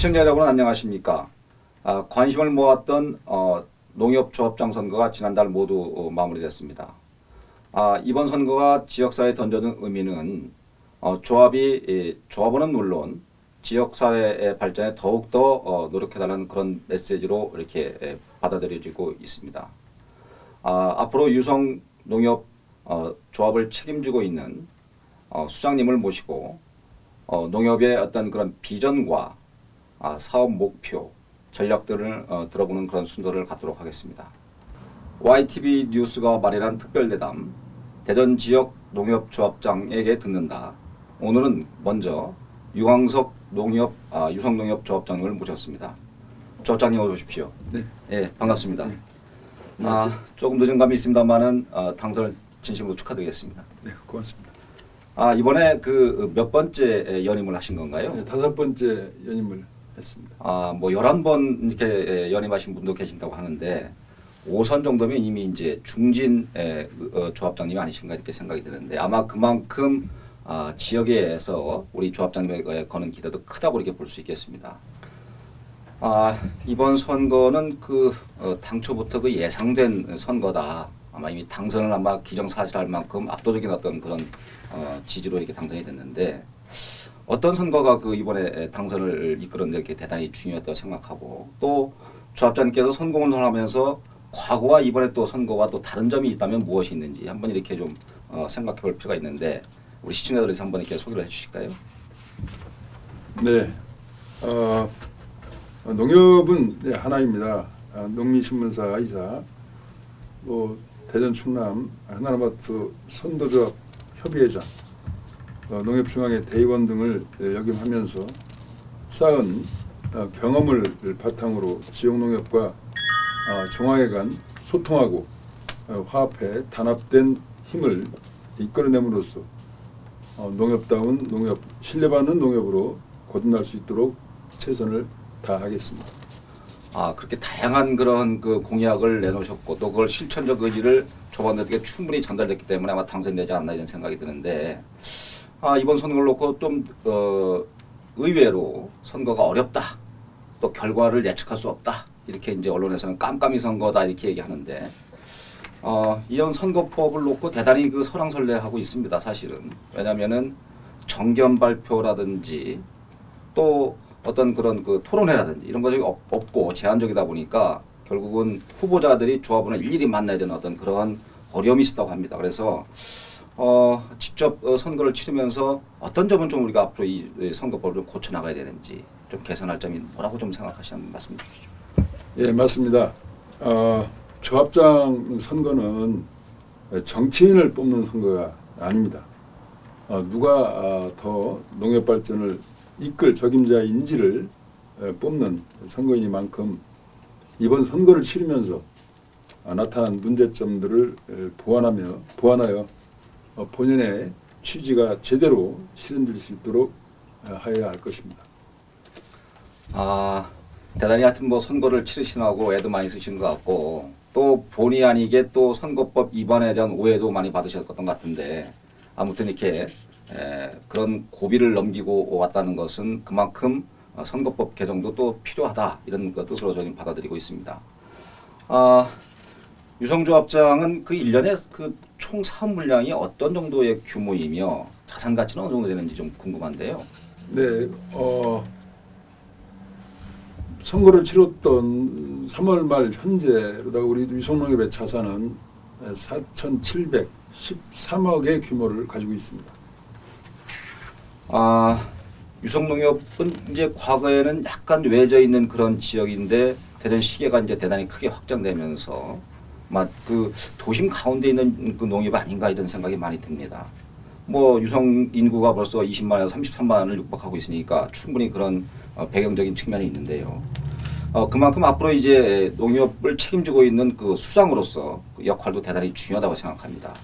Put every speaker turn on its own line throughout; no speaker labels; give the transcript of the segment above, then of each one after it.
시청자 여러분 안녕하십니까? 관심을 모았던 농협조합장 선거가 지난달 모두 마무리됐습니다. 이번 선거가 지역사회에 던져준 의미는 조합원은 물론 지역사회의 발전에 더욱더 노력해달라는 그런 메시지로 이렇게 받아들여지고 있습니다. 앞으로 유성 농협 조합을 책임지고 있는 수장님을 모시고 농협의 어떤 그런 비전과 사업 목표, 전략들을 들어보는 그런 순서를 갖도록 하겠습니다. YTV 뉴스가 마련한 특별대담 대전 지역 농협조합장에게 듣는다. 오늘은 먼저 유광석 유성농협 조합장님을 모셨습니다. 조합장님 어서 오십시오.
네.
예, 반갑습니다.
네.
조금 늦은 감이 있습니다만은 당선을 진심으로 축하드리겠습니다.
네, 고맙습니다.
이번에 그 몇 번째 연임을 하신 건가요?
네, 5번째 연임을 했습니다.
뭐 11번 이렇게 연임하신 분도 계신다고 하는데 5선 정도면 이미 이제 중진 조합장님이 아니신가 이렇게 생각이 드는데 아마 그만큼 지역에서 우리 조합장님에게 거는 기대도 크다고 이렇게 볼 수 있겠습니다. 이번 선거는 당초부터 예상된 선거다. 아마 이미 당선을 아마 기정사실할 만큼 압도적인 어떤 그런 지지로 이렇게 당선이 됐는데 어떤 선거가 이번에 당선을 이끌어낸 게 대단히 중요했다고 생각하고 또 조합장님께서 선거운동을 하면서 과거와 이번에 또 선거와 또 다른 점이 있다면 무엇이 있는지 한번 이렇게 좀 생각해 볼 필요가 있는데 우리 시청자들에서 한번 이렇게 소개를 해 주실까요?
네. 농협은 하나입니다. 농민신문사 이사, 대전 충남 하나아파트 선도조합 협의회장, 농협중앙회 대의원 등을 역임하면서 쌓은 경험을 바탕으로 지역농협과 중앙회 간 소통하고 화합해 단합된 힘을 이끌어냄으로써 농협다운 농협, 신뢰받는 농협으로 거듭날 수 있도록 최선을 다하겠습니다.
그렇게 다양한 그런 공약을 내놓으셨고 또 그걸 실천적 의지를 조합원들에게 충분히 전달됐기 때문에 아마 당선되지 않나 이런 생각이 드는데 이번 선거를 놓고 좀 의외로 선거가 어렵다. 또 결과를 예측할 수 없다. 이렇게 이제 언론에서는 깜깜이 선거다 이렇게 얘기하는데 이런 선거법을 놓고 대단히 설왕설래하고 있습니다. 사실은 왜냐하면은 정견 발표라든지 또 어떤 그런 토론회라든지 이런 것이 없고 제한적이다 보니까 결국은 후보자들이 조합원을 일일이 만나야 되는 어떤 그런 어려움이 있었다고 합니다. 그래서 직접 선거를 치르면서 어떤 점은 좀 우리가 앞으로 이 선거법을 좀 고쳐 나가야 되는지 좀 개선할 점이 뭐라고 좀 생각하시는 말씀 주시죠.
예, 맞습니다. 조합장 선거는 정치인을 뽑는 선거가 아닙니다. 누가 더 농협 발전을 이끌 적임자인지를 뽑는 선거이니만큼 이번 선거를 치르면서 나타난 문제점들을 보완하여 본연의 취지가 제대로 실현될 수 있도록 하여야 할 것입니다.
대단히 하여튼 선거를 치르시느라고 애도 많이 쓰신 것 같고 또 본의 아니게 또 선거법 위반에 대한 오해도 많이 받으셨던 것 같은데 아무튼 이렇게 그런 고비를 넘기고 왔다는 것은 그만큼 선거법 개정도 또 필요하다 이런 뜻으로 저는 받아들이고 있습니다. 유성조합장은 1년에 총 사업 물량이 어떤 정도의 규모이며 자산 가치는 어느 정도 되는지 좀 궁금한데요.
네, 선거를 치렀던 3월 말 현재로다가 우리 유성농협의 자산은 4,713억의 규모를 가지고 있습니다.
유성농협은 이제 과거에는 약간 외져 있는 그런 지역인데 대전 시계가 이제 대단히 크게 확장되면서 도심 가운데 있는 농협 아닌가 이런 생각이 많이 듭니다. 유성 인구가 벌써 20만에서 33만을 육박하고 있으니까 충분히 그런 배경적인 측면이 있는데요. 그만큼 앞으로 이제 농협을 책임지고 있는 수장으로서 역할도 대단히 중요하다고 생각합니다.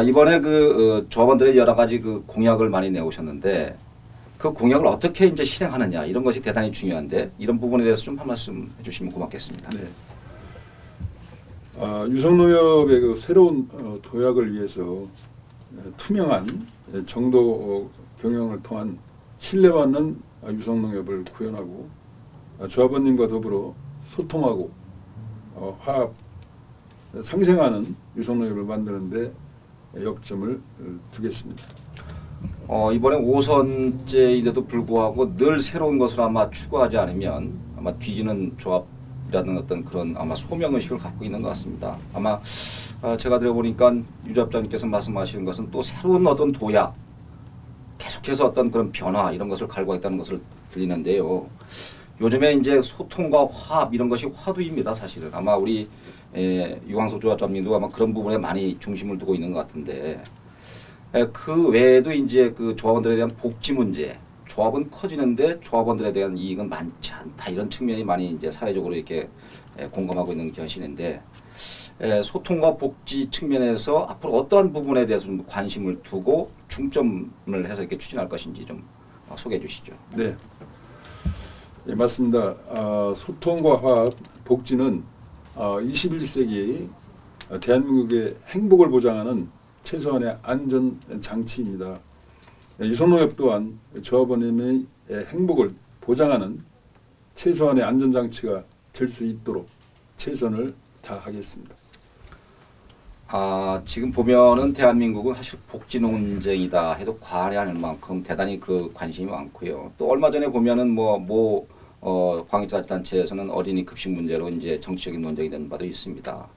이번에 조합원들의 여러 가지 공약을 많이 내오셨는데 그 공약을 어떻게 이제 실행하느냐 이런 것이 대단히 중요한데 이런 부분에 대해서 좀 한 말씀 해주시면 고맙겠습니다.
네. 유성농협의 새로운 도약을 위해서 투명한 정도 경영을 통한 신뢰받는 유성농협을 구현하고 조합원님과 더불어 소통하고 화합 상생하는 유성농협을 만드는데 역점을 두겠습니다.
이번에 5선제인데도 불구하고 늘 새로운 것을 아마 추구하지 않으면 아마 뒤지는 조합이라는 어떤 그런 아마 소명의식을 갖고 있는 것 같습니다. 아마 제가 들어보니까 유잡장님께서 말씀하시는 것은 또 새로운 어떤 도약, 계속해서 어떤 그런 변화 이런 것을 갈구하겠다는 것을 들리는데요. 요즘에 이제 소통과 화합 이런 것이 화두입니다. 사실은 아마 우리 유광석 조합장님도 아마 그런 부분에 많이 중심을 두고 있는 것 같은데 그 외에도 이제 그 조합원들에 대한 복지 문제, 조합은 커지는데 조합원들에 대한 이익은 많지 않다 이런 측면이 많이 이제 사회적으로 이렇게 공감하고 있는 현실인데 소통과 복지 측면에서 앞으로 어떠한 부분에 대해서 좀 관심을 두고 중점을 해서 이렇게 추진할 것인지 좀 소개해 주시죠.
네, 예, 맞습니다. 소통과 화합, 복지는 21세기 대한민국의 행복을 보장하는 최소한의 안전 장치입니다. 유성농협 또한 조합원님의 행복을 보장하는 최소한의 안전 장치가 될 수 있도록 최선을 다하겠습니다.
지금 보면은 대한민국은 사실 복지 논쟁이다 해도 과언이 아닐 만큼 대단히 그 관심이 많고요. 또 얼마 전에 보면은 광역자치단체에서는 어린이 급식 문제로 이제 정치적인 논쟁이 된 바도 있습니다.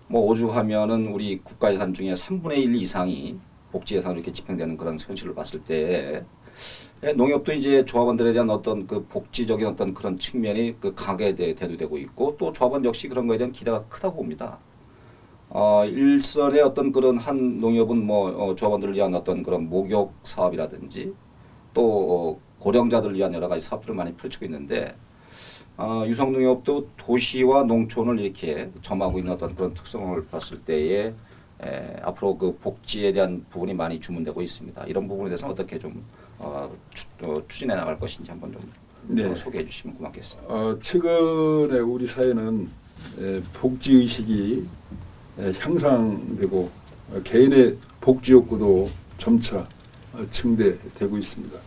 오죽하면은 우리 국가예산 중에 3분의 1 이상이 복지 예산으로 이렇게 집행되는 그런 현실을 봤을 때 농협도 이제 조합원들에 대한 어떤 그 복지적인 어떤 그런 측면이 그 강하게 대두되고 있고 또 조합원 역시 그런 거에 대한 기대가 크다고 봅니다. 일선의 어떤 그런 한 농협은 조합원들을 위한 어떤 그런 목욕 사업이라든지 또 고령자들을 위한 여러 가지 사업들을 많이 펼치고 있는데 유성농협도 도시와 농촌을 이렇게 점하고 있는 어떤 그런 특성을 봤을 때에 앞으로 그 복지에 대한 부분이 많이 주문되고 있습니다. 이런 부분에 대해서 어떻게 좀 추진해 나갈 것인지 한번 좀 소개해 주시면 고맙겠습니다.
최근에 우리 사회는 복지 의식이 향상되고 개인의 복지 욕구도 점차 증대되고 있습니다.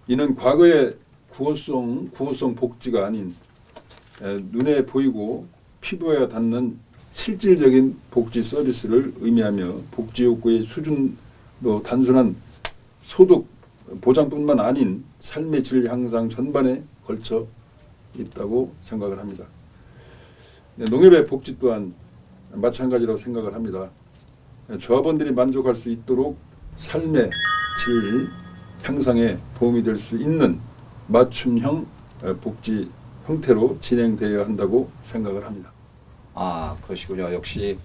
이는 과거의 구호성 복지가 아닌 눈에 보이고 피부에 닿는 실질적인 복지 서비스를 의미하며 복지 욕구의 수준도 단순한 소득 보장뿐만 아닌 삶의 질 향상 전반에 걸쳐 있다고 생각을 합니다. 농협의 복지 또한 마찬가지라고 생각을 합니다. 조합원들이 만족할 수 있도록 삶의 질 향상에 도움이 될 수 있는 맞춤형 복지 형태로 진행되어야 한다고 생각을 합니다.
그러시군요. 역시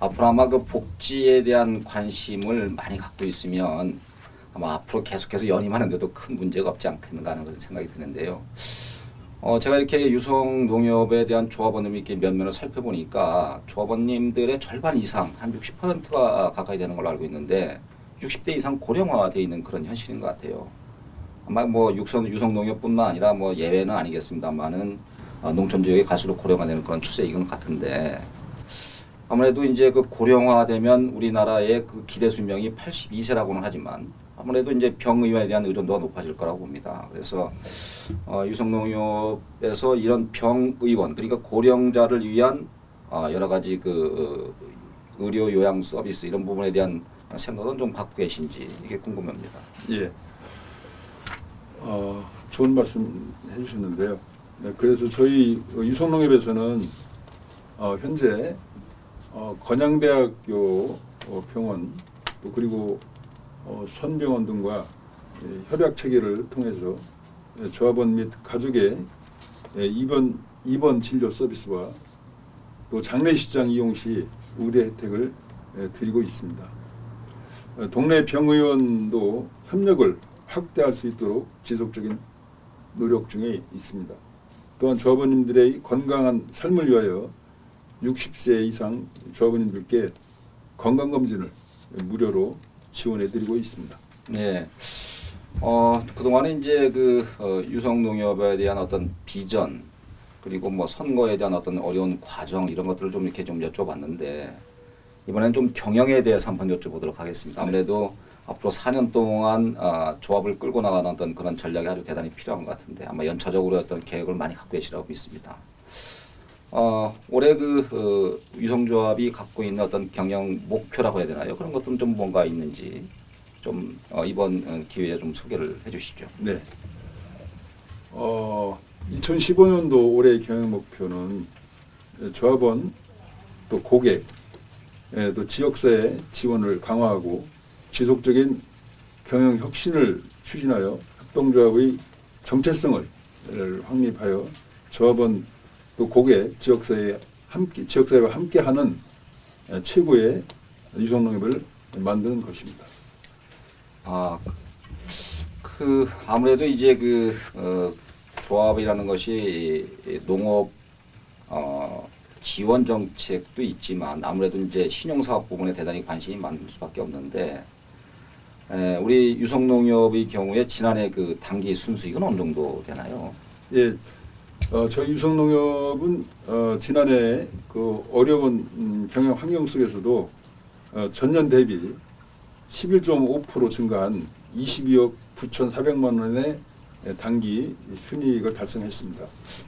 앞으로 아마 그 복지에 대한 관심을 많이 갖고 있으면 아마 앞으로 계속해서 연임하는데도 큰 문제가 없지 않겠는가 하는 것을 생각이 드는데요. 제가 이렇게 유성농협에 대한 조합원님이 이렇게 면면을 살펴보니까 조합원님들의 절반 이상 한 60%가 가까이 되는 걸로 알고 있는데 60대 이상 고령화되어 있는 그런 현실인 것 같아요. 아마 유성농협뿐만 아니라 예외는 아니겠습니다만은 농촌 지역에 갈수록 고령화되는 그런 추세인 것 같은데 아무래도 이제 그 고령화되면 우리나라의 그 기대 수명이 82세라고는 하지만 아무래도 이제 병의에 대한 의존도가 높아질 거라고 봅니다. 그래서 유성농협에서 이런 병의원 그러니까 고령자를 위한 여러 가지 그 의료 요양 서비스 이런 부분에 대한 생각은 좀 갖고 계신지 이게 궁금합니다.
예. 좋은 말씀 해주셨는데요. 네, 그래서 저희 유성농협에서는 현재 건양대학교 병원 또 그리고 선병원 등과 협약 체계를 통해서 조합원 및 가족의 입원 진료 서비스와 또 장례식장 이용 시 의뢰 혜택을 드리고 있습니다. 동네 병의원도 협력을 확대할 수 있도록 지속적인 노력 중에 있습니다. 또한 조합원님들의 건강한 삶을 위하여 60세 이상 조합원님들께 건강검진을 무료로 지원해드리고 있습니다.
네. 그동안에 이제 유성농협에 대한 어떤 비전 그리고 선거에 대한 어떤 어려운 과정 이런 것들을 좀 이렇게 좀 여쭤봤는데 이번엔 좀 경영에 대해서 한번 여쭤보도록 하겠습니다. 아무래도 앞으로 4년 동안 조합을 끌고 나가는 어떤 그런 전략이 아주 대단히 필요한 것 같은데 아마 연차적으로 어떤 계획을 많이 갖고 계시라고 믿습니다. 올해 유성조합이 갖고 있는 어떤 경영 목표라고 해야 되나요? 그런 것들은 좀 뭔가 있는지 좀 이번 기회에 좀 소개를 해주시죠.
네. 2015년도 올해 경영 목표는 조합원 또 고객 또 지역사회 지원을 강화하고 지속적인 경영 혁신을 추진하여 협동조합의 정체성을 확립하여 조합원 또 고객 지역사회와 함께하는 최고의 유성농협을 만드는 것입니다.
아무래도 이제 조합이라는 것이 농업 지원 정책도 있지만 아무래도 이제 신용사업 부분에 대단히 관심이 많을 수밖에 없는데 우리 유성농협의 경우에 지난해 당기 순수익은 어느 정도 되나요?
예, 저희 유성농협은 지난해 어려운 경영 환경 속에서도 전년 대비 11.5% 증가한 22억 9,400만 원의 당기 순이익을 달성했습니다.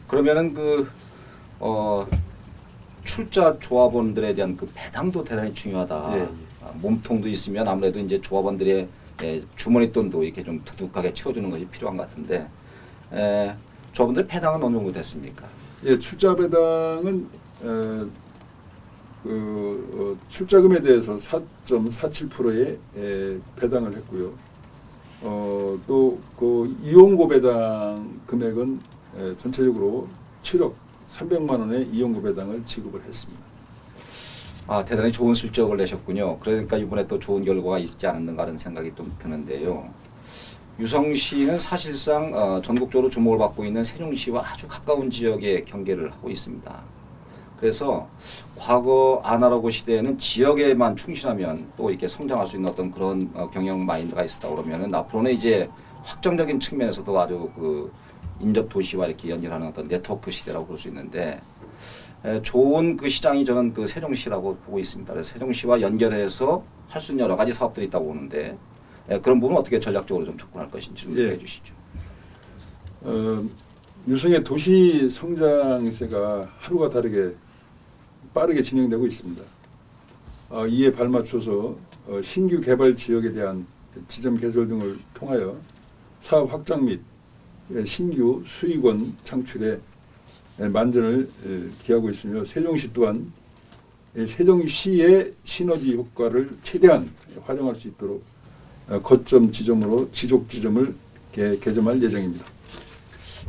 그러면은 출자 조합원들에 대한 배당도 대단히 중요하다.
예.
몸통도 있으면 아무래도 이제 조합원들의 주머니 돈도 이렇게 좀 두둑하게 채워주는 것이 필요한 것 같은데 조합원들 배당은 어느 정도 됐습니까?
예, 출자 배당은 출자금에 대해서 4.47%의 배당을 했고요. 또 이용고 배당 금액은 전체적으로 7억 300만 원의 이용고 배당을 지급을 했습니다.
대단히 좋은 실적을 내셨군요. 그러니까 이번에 또 좋은 결과가 있지 않았는가 하는 생각이 좀 드는데요. 유성시는 사실상 전국적으로 주목을 받고 있는 세종시와 아주 가까운 지역에 경계를 하고 있습니다. 그래서 과거 아날로그 시대에는 지역에만 충실하면 또 이렇게 성장할 수 있는 어떤 그런 경영 마인드가 있었다 그러면은 앞으로는 이제 확정적인 측면에서도 아주 인접 도시와 이렇게 연결하는 어떤 네트워크 시대라고 볼 수 있는데 좋은 시장이 저는 세종시라고 보고 있습니다. 그래서 세종시와 연결해서 할 수 있는 여러 가지 사업들이 있다고 보는데 그런 부분 어떻게 전략적으로 좀 접근할 것인지 좀 소개해 주시죠.
유성의 도시 성장세가 하루가 다르게 빠르게 진행되고 있습니다. 이에 발맞춰서 신규 개발 지역에 대한 지점 개설 등을 통하여 사업 확장 및 신규 수익원 창출에 만전을 기하고 있으며 세종시 또한 세종시의 시너지 효과를 최대한 활용할 수 있도록 거점 지점으로 지속 지점을 개점할 예정입니다.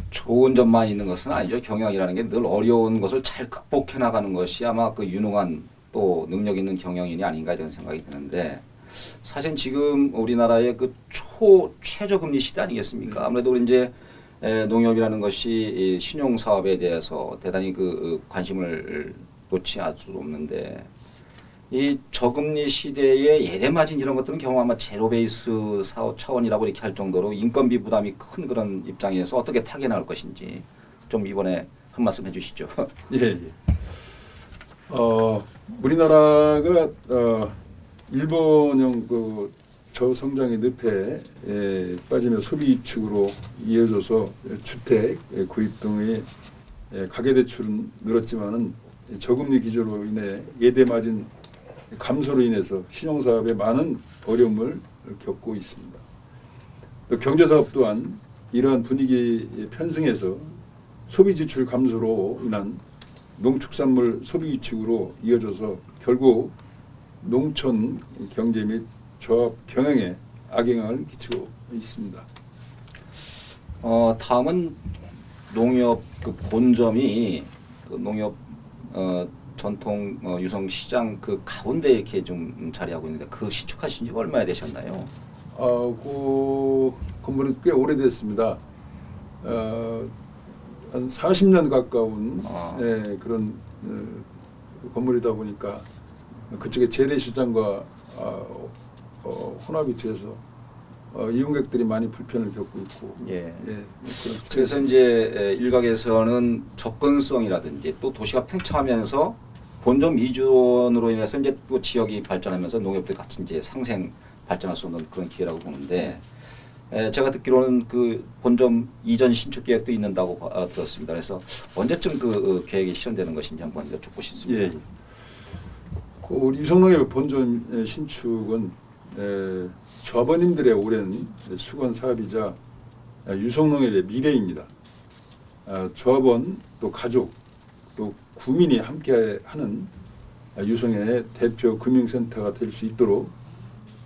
좋은 점만 있는 것은 아니죠. 경영이라는 게 늘 어려운 것을 잘 극복해 나가는 것이 아마 유능한 또 능력 있는 경영인이 아닌가 이런 생각이 드는데 사실 지금 우리나라의 최저금리 시대 아니겠습니까? 아무래도 이제 농협이라는 것이 신용 사업에 대해서 대단히 관심을 놓지 않을 수 없는데 이 저금리 시대의 예대 마진 이런 것들은 경우 아마 제로 베이스 사업 차원이라고 이렇게 할 정도로 인건비 부담이 큰 그런 입장에서 어떻게 타개나올 것인지 좀 이번에 한 말씀 해주시죠.
예. 우리나라가 일본형 저성장의 늪에 빠지며 소비 위축으로 이어져서 주택 구입 등의 가계대출은 늘었지만은 저금리 기조로 인해 예대 마진 감소로 인해서 신용사업에 많은 어려움을 겪고 있습니다. 또 경제사업 또한 이러한 분위기 편승에서 소비지출 감소로 인한 농축산물 소비 위축으로 이어져서 결국 농촌 경제 및 조합 경영에 악영향을 끼치고 있습니다.
다음은 농협 본점이 농협 전통 유성시장 가운데 이렇게 좀 자리하고 있는데 시축하신 지 얼마나 되셨나요?
그 건물은 꽤 오래됐습니다. 한 40년 가까운 그런 건물이다 보니까 그쪽에 재래시장과 혼합이 돼서 이용객들이 많이 불편을 겪고 있고.
그래서 이제 일각에서는 접근성이라든지 또 도시가 팽창하면서 본점 이전으로 인해서 이제 또 지역이 발전하면서 농협들 같이 이제 상생 발전할 수 있는 그런 기회라고 보는데 제가 듣기로는 그 본점 이전 신축 계획도 있는다고 들었습니다. 그래서 언제쯤 그 계획이 실현되는 것인지 한번 여쭙고 싶습니다.
예. 그 우리 유성농협 본점 신축은 조합원님들의 오랜 수건 사업이자 유성농협의 미래입니다. 조합원 또 가족 또 구민이 함께하는 유성의 대표 금융센터가 될 수 있도록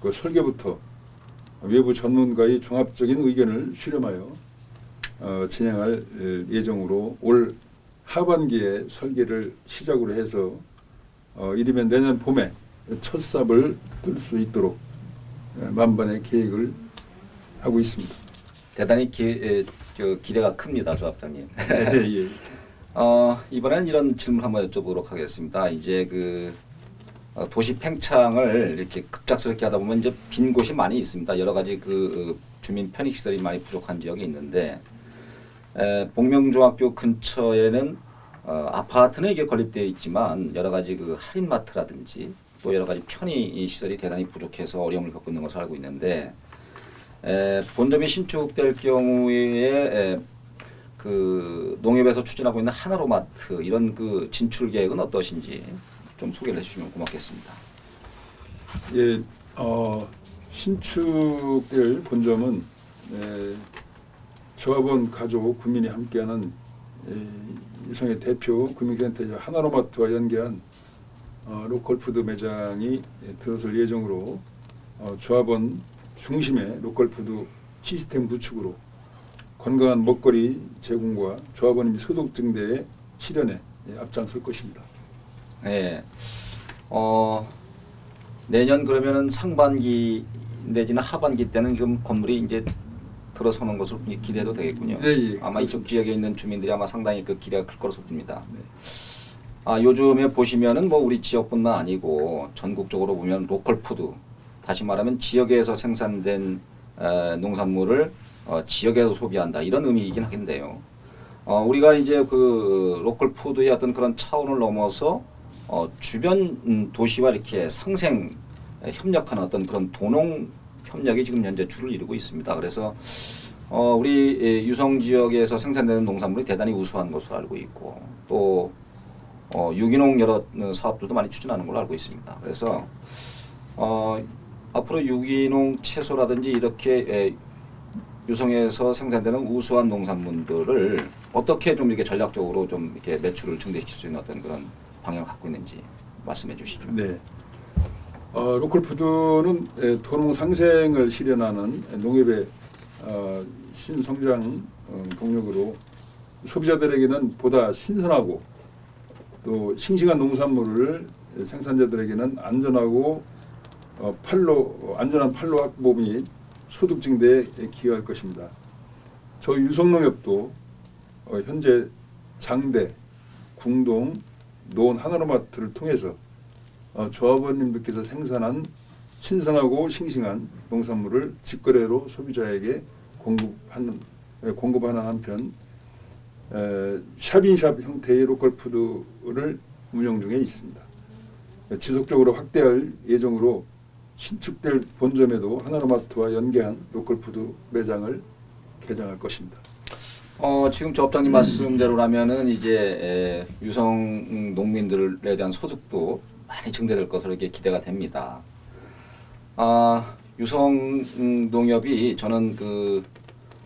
그 설계부터 외부 전문가의 종합적인 의견을 수렴하여 진행할 예정으로 올 하반기에 설계를 시작으로 해서 이르면 내년 봄에 첫 삽을 뜰 수 있도록 만반의 계획을 하고 있습니다.
대단히 기대가 큽니다, 조합장님.
예.
이번엔 이런 질문 한번 여쭤보도록 하겠습니다. 이제 그 도시 팽창을 이렇게 급작스럽게 하다 보면 이제 빈 곳이 많이 있습니다. 여러 가지 그 주민 편익 시설이 많이 부족한 지역이 있는데 복명중학교 근처에는 아파트는 이게 건립되어 있지만 여러 가지 그 할인마트라든지 또 여러 가지 편의 시설이 대단히 부족해서 어려움을 겪고 있는 것을 알고 있는데 본점이 신축될 경우에 그 농협에서 추진하고 있는 하나로마트 이런 그 진출 계획은 어떠신지 좀 소개를 해주시면 고맙겠습니다.
예, 신축될 본점은 조합원, 가족, 구민이 함께하는 유성의 대표 금융센터이자 하나로마트와 연계한 로컬푸드 매장이 들어설 예정으로 조합원 중심의 로컬푸드 시스템 구축으로 건강한 먹거리 제공과 조합원님 소득 증대의 실현에 앞장설 것입니다.
네, 내년 그러면은 상반기 내지는 하반기 때는 지금 건물이 이제 들어서는 것으로 기대도 되겠군요.
네, 예,
아마 이쪽 지역에 있는 주민들이 아마 상당히 그 기대가 클 것으로 봅니다.
네.
요즘에 보시면은 뭐 우리 지역뿐만 아니고 전국적으로 보면 로컬 푸드, 다시 말하면 지역에서 생산된 농산물을 지역에서 소비한다 이런 의미이긴 하겠는데요. 우리가 이제 그 로컬 푸드의 어떤 그런 차원을 넘어서 주변 도시와 이렇게 상생 협력하는 어떤 그런 도농 협력이 지금 현재 줄을 이루고 있습니다. 그래서 우리 유성 지역에서 생산되는 농산물이 대단히 우수한 것으로 알고 있고 또 유기농 여러 사업들도 많이 추진하는 걸로 알고 있습니다. 그래서 앞으로 유기농 채소라든지 이렇게 유성에서 생산되는 우수한 농산물들을 어떻게 좀 이렇게 전략적으로 좀 이렇게 매출을 증대시킬 수 있는 어떤 그런 방향을 갖고 있는지 말씀해 주시죠.
네. 로컬푸드는 도농 상생을 실현하는 농협의 신성장 동력으로 소비자들에게는 보다 신선하고 또 싱싱한 농산물을 생산자들에게는 안전하고 안전한 판로 확보 및 소득 증대에 기여할 것입니다. 저희 유성농협도 현재 장대, 궁동, 노원 하나로마트를 통해서 조합원님들께서 생산한 신선하고 싱싱한 농산물을 직거래로 소비자에게 공급하는 한편 샵인샵 형태의 로컬푸드를 운영 중에 있습니다. 지속적으로 확대할 예정으로 신축될 본점에도 하나로마트와 연계한 로컬푸드 매장을 개장할 것입니다.
지금 조합장님 말씀대로라면은 이제 유성 농민들에 대한 소득도 많이 증대될 것으로 이렇게 기대가 됩니다. 유성 농협이 저는 그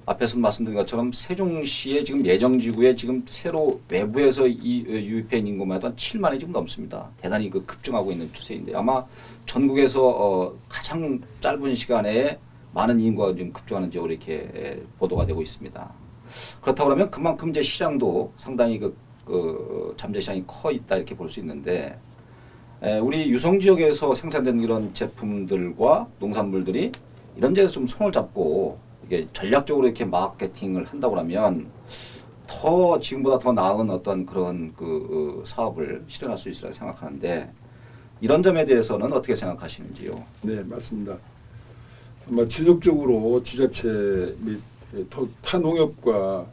앞에서 말씀드린 것처럼 세종시의 지금 예정지구에 지금 새로 외부에서 유입해 있는 인구만 해도 한 7만이 지금 넘습니다. 대단히 그 급증하고 있는 추세인데 아마 전국에서 가장 짧은 시간에 많은 인구가 지금 급증하는 지역으로 이렇게 보도가 되고 있습니다. 그렇다고 그러면 그만큼 이제 시장도 상당히 그 잠재 시장이 커 있다 이렇게 볼 수 있는데 우리 유성 지역에서 생산된 이런 제품들과 농산물들이 이런 데서 좀 손을 잡고 이게 전략적으로 이렇게 마케팅을 한다고 하면 더 지금보다 더 나은 어떤 그런 그 사업을 실현할 수 있으리라 생각하는데 이런 점에 대해서는 어떻게 생각하시는지요?
네, 맞습니다. 아마 지속적으로 지자체 및 타 농협과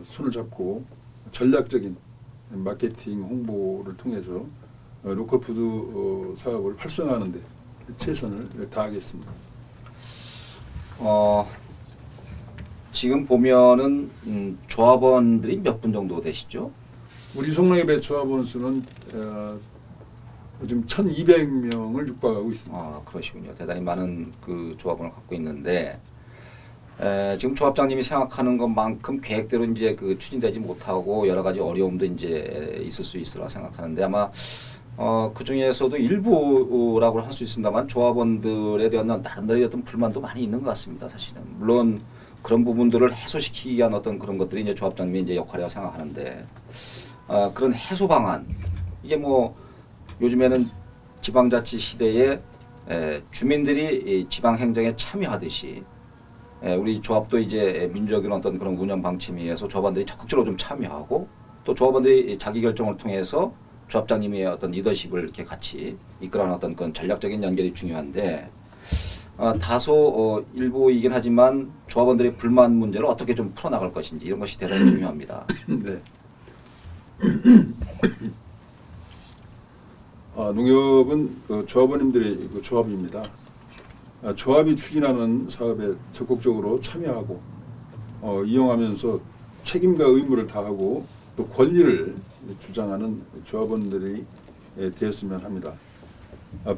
손을 잡고 전략적인 마케팅 홍보를 통해서 로컬푸드 사업을 활성화하는 데 최선을 다하겠습니다.
지금 보면은 조합원들이 몇 분 정도 되시죠?
우리 유성농협의 조합원 수는 요즘 1,200명을 육박하고 있습니다.
그러시군요. 대단히 많은 그 조합원을 갖고 있는데 지금 조합장님이 생각하는 것만큼 계획대로 이제 그 추진되지 못하고 여러 가지 어려움도 이제 있을 수 있으라 생각하는데 아마 그 중에서도 일부라고 할 수 있습니다만 조합원들에 대한 나름대로 어떤 불만도 많이 있는 것 같습니다. 사실은 물론 그런 부분들을 해소시키기 위한 어떤 그런 것들이 이제 조합장님의 이제 역할이라고 생각하는데 그런 해소 방안 이게 뭐 요즘에는 지방자치 시대에 주민들이 이 지방 행정에 참여하듯이 우리 조합도 이제 민주적인 어떤 그런 운영 방침에 의해서 조합원들이 적극적으로 좀 참여하고 또 조합원들이 자기 결정을 통해서 조합장님의 어떤 리더십을 이렇게 같이 이끌어가는 어떤 그런 전략적인 연결이 중요한데 다소 일부이긴 하지만 조합원들의 불만 문제를 어떻게 좀 풀어나갈 것인지 이런 것이 대단히 중요합니다.
네. 농협은 그 조합원님들의 그 조합입니다. 조합이 추진하는 사업에 적극적으로 참여하고 이용하면서 책임과 의무를 다하고 또 권리를 주장하는 조합원들이 되었으면 합니다.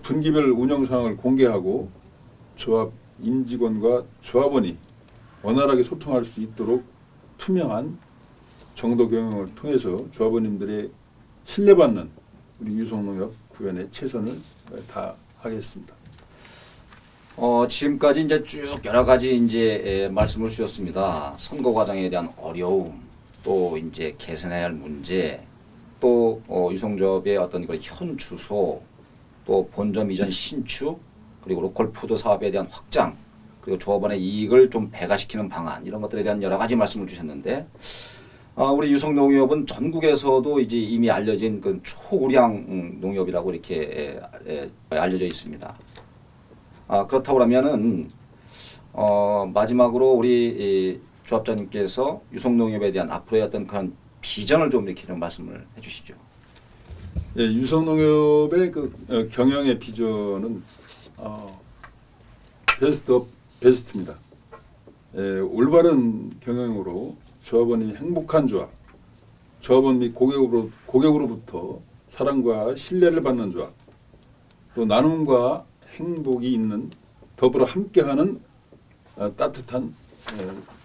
분기별 운영 상황을 공개하고 조합 임직원과 조합원이 원활하게 소통할 수 있도록 투명한 정도 경영을 통해서 조합원님들의 신뢰받는 우리 유성농협 구현에 최선을 다하겠습니다.
지금까지 이제 쭉 여러 가지 이제 말씀을 주셨습니다. 선거 과정에 대한 어려움, 또 이제 개선해야 할 문제, 또 유성조합의 어떤 그 현 주소, 또 본점 이전 신축, 그리고 로컬 푸드 사업에 대한 확장, 그리고 조합원의 이익을 좀 배가시키는 방안 이런 것들에 대한 여러 가지 말씀을 주셨는데 우리 유성농협은 전국에서도 이제 이미 알려진 그 초우량 농협이라고 이렇게 알려져 있습니다. 그렇다고 하면은 마지막으로 우리 조합장님께서 유성농협에 대한 앞으로의 어떤 그런 비전을 좀 이렇게 좀 말씀을 해주시죠.
예, 유성농협의 그 경영의 비전은 베스트 오브 베스트입니다. 올바른 경영으로 조합원이 행복한 조합, 조합원 및 고객으로부터 사랑과 신뢰를 받는 조합, 또 나눔과 행복이 있는 더불어 함께하는 따뜻한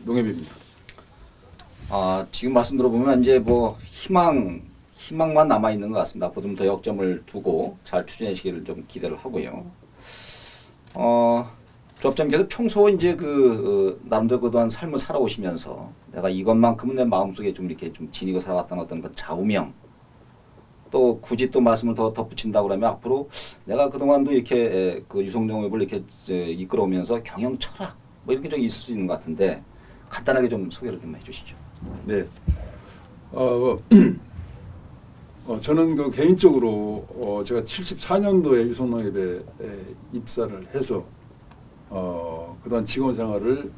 농협입니다.
지금 말씀 들어보면 이제 뭐 희망만 남아 있는 것 같습니다. 앞으로 좀 더 역점을 두고 잘 추진하시기를 좀 기대를 하고요. 조합장님께서 평소 이제 나름대로 그동안 삶을 살아오시면서 내가 이것만큼은 내 마음속에 좀 이렇게 좀 지니고 살아왔던 어떤 그 좌우명, 또 굳이 또 말씀을 더 덧붙인다고 그러면 앞으로 내가 그동안도 이렇게 그 유성농협을 이렇게 이끌어오면서 경영 철학 뭐 이렇게 좀 있을 수 있는 것 같은데 간단하게 좀 소개를 좀 해주시죠.
네. 저는 그 개인적으로 제가 74년도에 유성농협에 입사를 해서 그동안 직원 생활을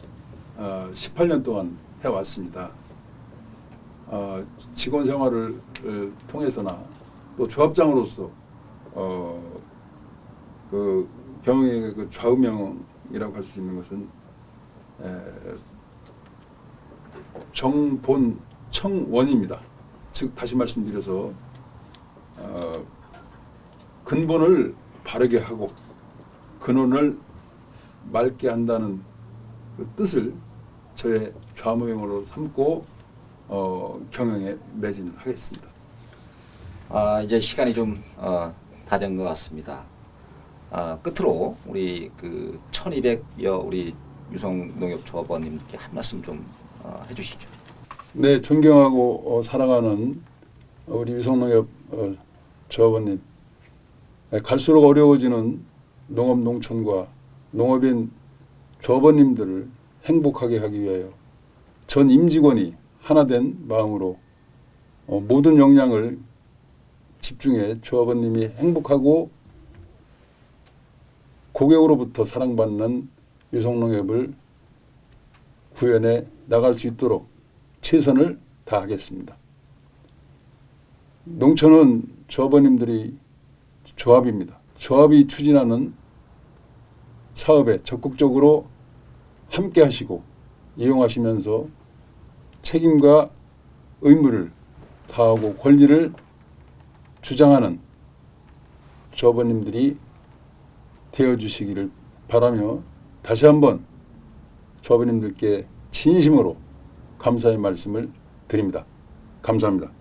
18년 동안 해왔습니다. 직원 생활을 통해서나 또 조합장으로서 그 경영의 그 좌우명이라고 할 수 있는 것은 정본 청원입니다. 즉 다시 말씀드려서 근본을 바르게 하고 근원을 맑게 한다는 그 뜻을 저의 좌우명으로 삼고 경영에 매진하겠습니다.
이제 시간이 좀 다 된 것 같습니다. 끝으로 우리 그 1200여 우리 유성농협 조합원님께 한 말씀 좀 해주시죠.
네, 존경하고 사랑하는 우리 유성농협 조합원님, 갈수록 어려워지는 농업 농촌과 농업인 조합원님들을 행복하게 하기 위하여 전 임직원이 하나된 마음으로 모든 역량을 집중해 조합원님이 행복하고 고객으로부터 사랑받는 유성농협을 구현해 나갈 수 있도록 최선을 다하겠습니다. 농촌은 조합원님들이 조합입니다. 조합이 추진하는 사업에 적극적으로 함께 하시고 이용하시면서 책임과 의무를 다하고 권리를 주장하는 조합원님들이 되어주시기를 바라며 다시 한번 조합원님들께 진심으로 감사의 말씀을 드립니다. 감사합니다.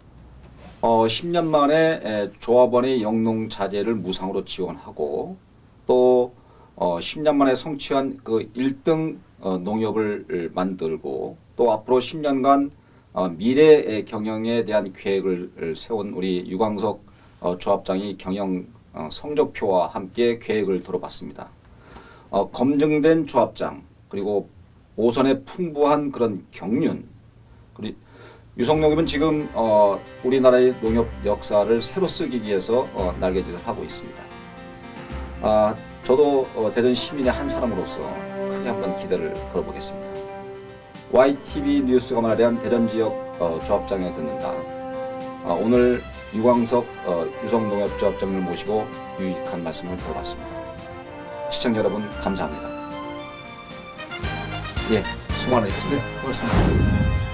10년 만에 조합원의 영농자재를 무상으로 지원하고 또 10년 만에 성취한 그 1등 농협을 만들고 또 앞으로 10년간 미래 경영에 대한 계획을 세운 우리 유광석 조합장이 경영 성적표와 함께 계획을 들어봤습니다. 검증된 조합장 그리고 오선의 풍부한 그런 경륜 그리고 유성농협은 지금 우리나라의 농협 역사를 새로 쓰기 위해서 날개짓을 하고 있습니다. 저도 대전 시민의 한 사람으로서 크게 한번 기대를 걸어보겠습니다. YTV 뉴스가 말하는 대전 지역 조합장에 듣는다. 오늘 유광석 유성농협 조합장을 모시고 유익한 말씀을 들어봤습니다. 시청자 여러분 감사합니다. 예, 수고 많으셨습니다.
고맙습니다.